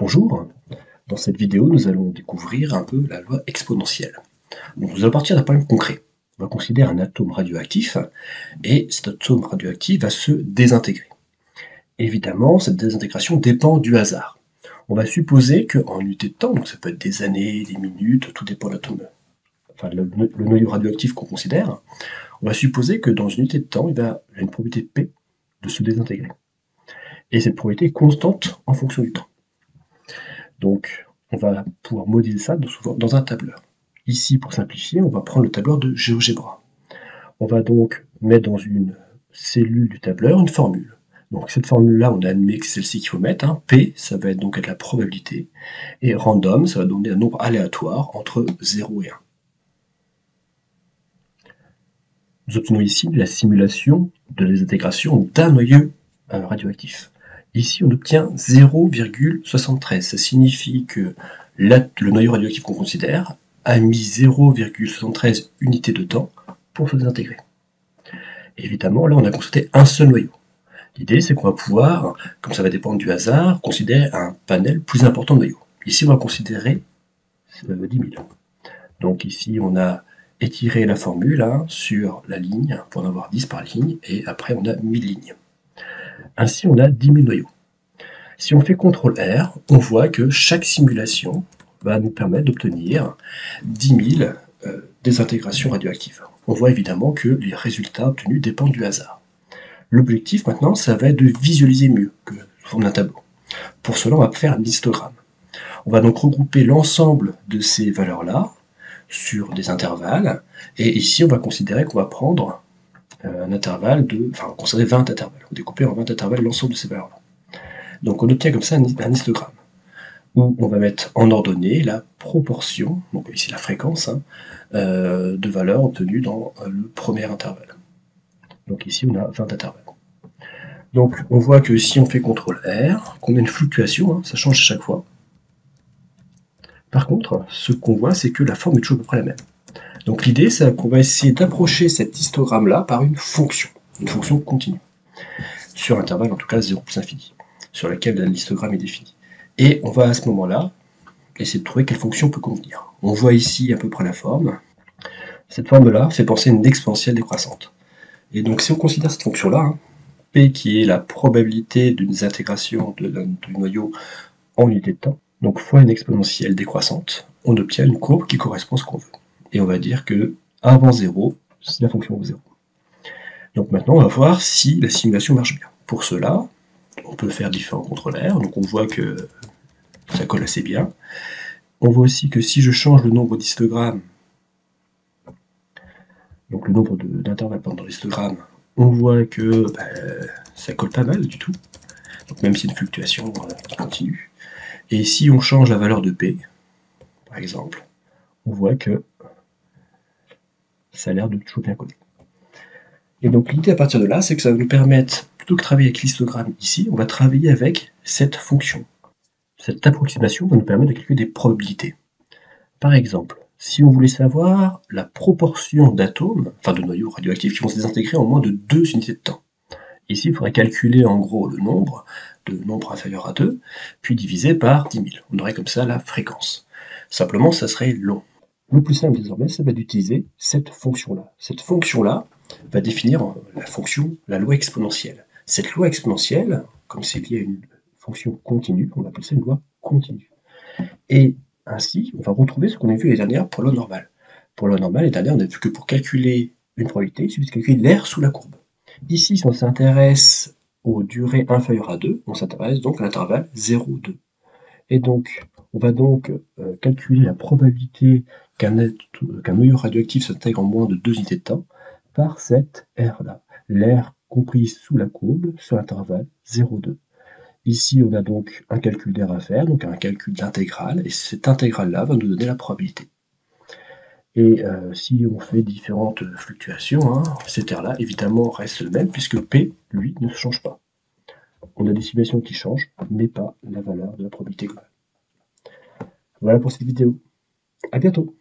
Bonjour, dans cette vidéo nous allons découvrir un peu la loi exponentielle. Donc, nous allons partir d'un problème concret. On va considérer un atome radioactif et cet atome radioactif va se désintégrer. Évidemment, cette désintégration dépend du hasard. On va supposer qu'en unité de temps, donc ça peut être des années, des minutes, tout dépend de l'atome, enfin le noyau radioactif qu'on considère, on va supposer que dans une unité de temps, il y a une probabilité P de se désintégrer. Et cette probabilité est constante en fonction du temps. Donc, on va pouvoir modéliser ça dans un tableur. Ici, pour simplifier, on va prendre le tableur de GeoGebra. On va donc mettre dans une cellule du tableur une formule. Donc cette formule-là, on admet que c'est celle-ci qu'il faut mettre. P, ça va être donc la probabilité. Et random, ça va donner un nombre aléatoire entre 0 et 1. Nous obtenons ici la simulation de la désintégration d'un noyau radioactif. Ici, on obtient 0,73. Ça signifie que le noyau radioactif qu'on considère a mis 0,73 unités de temps pour se désintégrer. Évidemment, là, on a constaté un seul noyau. L'idée, c'est qu'on va pouvoir, comme ça va dépendre du hasard, considérer un panel plus important de noyaux. Ici, on va considérer 10 000. Donc ici, on a étiré la formule sur la ligne pour en avoir 10 par ligne, et après, on a 1000 lignes. Ainsi, on a 10 000 noyaux. Si on fait CTRL R, on voit que chaque simulation va nous permettre d'obtenir 10 000 désintégrations radioactives. On voit évidemment que les résultats obtenus dépendent du hasard. L'objectif maintenant, ça va être de visualiser mieux que sous forme d'un tableau. Pour cela, on va faire un histogramme. On va donc regrouper l'ensemble de ces valeurs-là sur des intervalles, et ici, on va considérer qu'on va prendre un intervalle on considérer 20 intervalles. On va découper en 20 intervalles l'ensemble de ces valeurs-là. Donc on obtient comme ça un histogramme, où on va mettre en ordonnée la proportion, donc ici la fréquence, de valeurs obtenues dans le premier intervalle. Donc ici on a 20 intervalles. Donc on voit que si on fait CTRL R, qu'on a une fluctuation, ça change à chaque fois. Par contre, ce qu'on voit, c'est que la forme est toujours à peu près la même. Donc l'idée, c'est qu'on va essayer d'approcher cet histogramme-là par une fonction continue, sur intervalle en tout cas 0 plus infini, sur laquelle l'histogramme est défini. Et on va à ce moment-là essayer de trouver quelle fonction peut convenir. On voit ici à peu près la forme. Cette forme-là fait penser à une exponentielle décroissante. Et donc si on considère cette fonction-là, P qui est la probabilité d'une désintégration du noyau en unité de temps, donc fois une exponentielle décroissante, on obtient une courbe qui correspond à ce qu'on veut. Et on va dire que avant 0, la fonction vaut 0. Donc maintenant, on va voir si la simulation marche bien. Pour cela, on peut faire différents contrôleurs. Donc on voit que ça colle assez bien. On voit aussi que si je change le nombre d'histogrammes, donc le nombre d'intervalles dans l'histogramme, on voit que ça colle pas mal du tout. Donc même si c'est une fluctuation qui continue. Et si on change la valeur de P, par exemple, on voit que ça a l'air de toujours bien coller. Et donc l'idée à partir de là, c'est que ça va nous permettre, plutôt que de travailler avec l'histogramme ici, on va travailler avec cette fonction. Cette approximation va nous permettre de calculer des probabilités. Par exemple, si on voulait savoir la proportion d'atomes, enfin de noyaux radioactifs, qui vont se désintégrer en moins de 2 unités de temps. Ici, il faudrait calculer en gros le nombre inférieur à 2, puis diviser par 10 000. On aurait comme ça la fréquence. Simplement, ça serait long. Le plus simple désormais, ça va d'utiliser cette fonction-là. Cette fonction-là va définir la loi exponentielle. Cette loi exponentielle, comme c'est lié à une fonction continue, on appelle ça une loi continue. Et ainsi, on va retrouver ce qu'on a vu l'année dernière pour la loi normale. Pour la loi normale, l'année dernière, on a vu que pour calculer une probabilité, il suffit de calculer l'air sous la courbe. Ici, si on s'intéresse aux durées inférieures à 2, on s'intéresse donc à l'intervalle 0,2. Et donc, on va donc calculer la probabilité qu'un noyau radioactif s'intègre en moins de 2 unités de temps par cette R-là, l'air compris sous la courbe sur l'intervalle 0,2. Ici, on a donc un calcul d'air à faire, donc un calcul d'intégrale, et cette intégrale-là va nous donner la probabilité. Et si on fait différentes fluctuations, cet R-là, évidemment, reste le même, puisque P, lui, ne change pas. On a des simulations qui changent, mais pas la valeur de la probabilité globale. Voilà pour cette vidéo. À bientôt.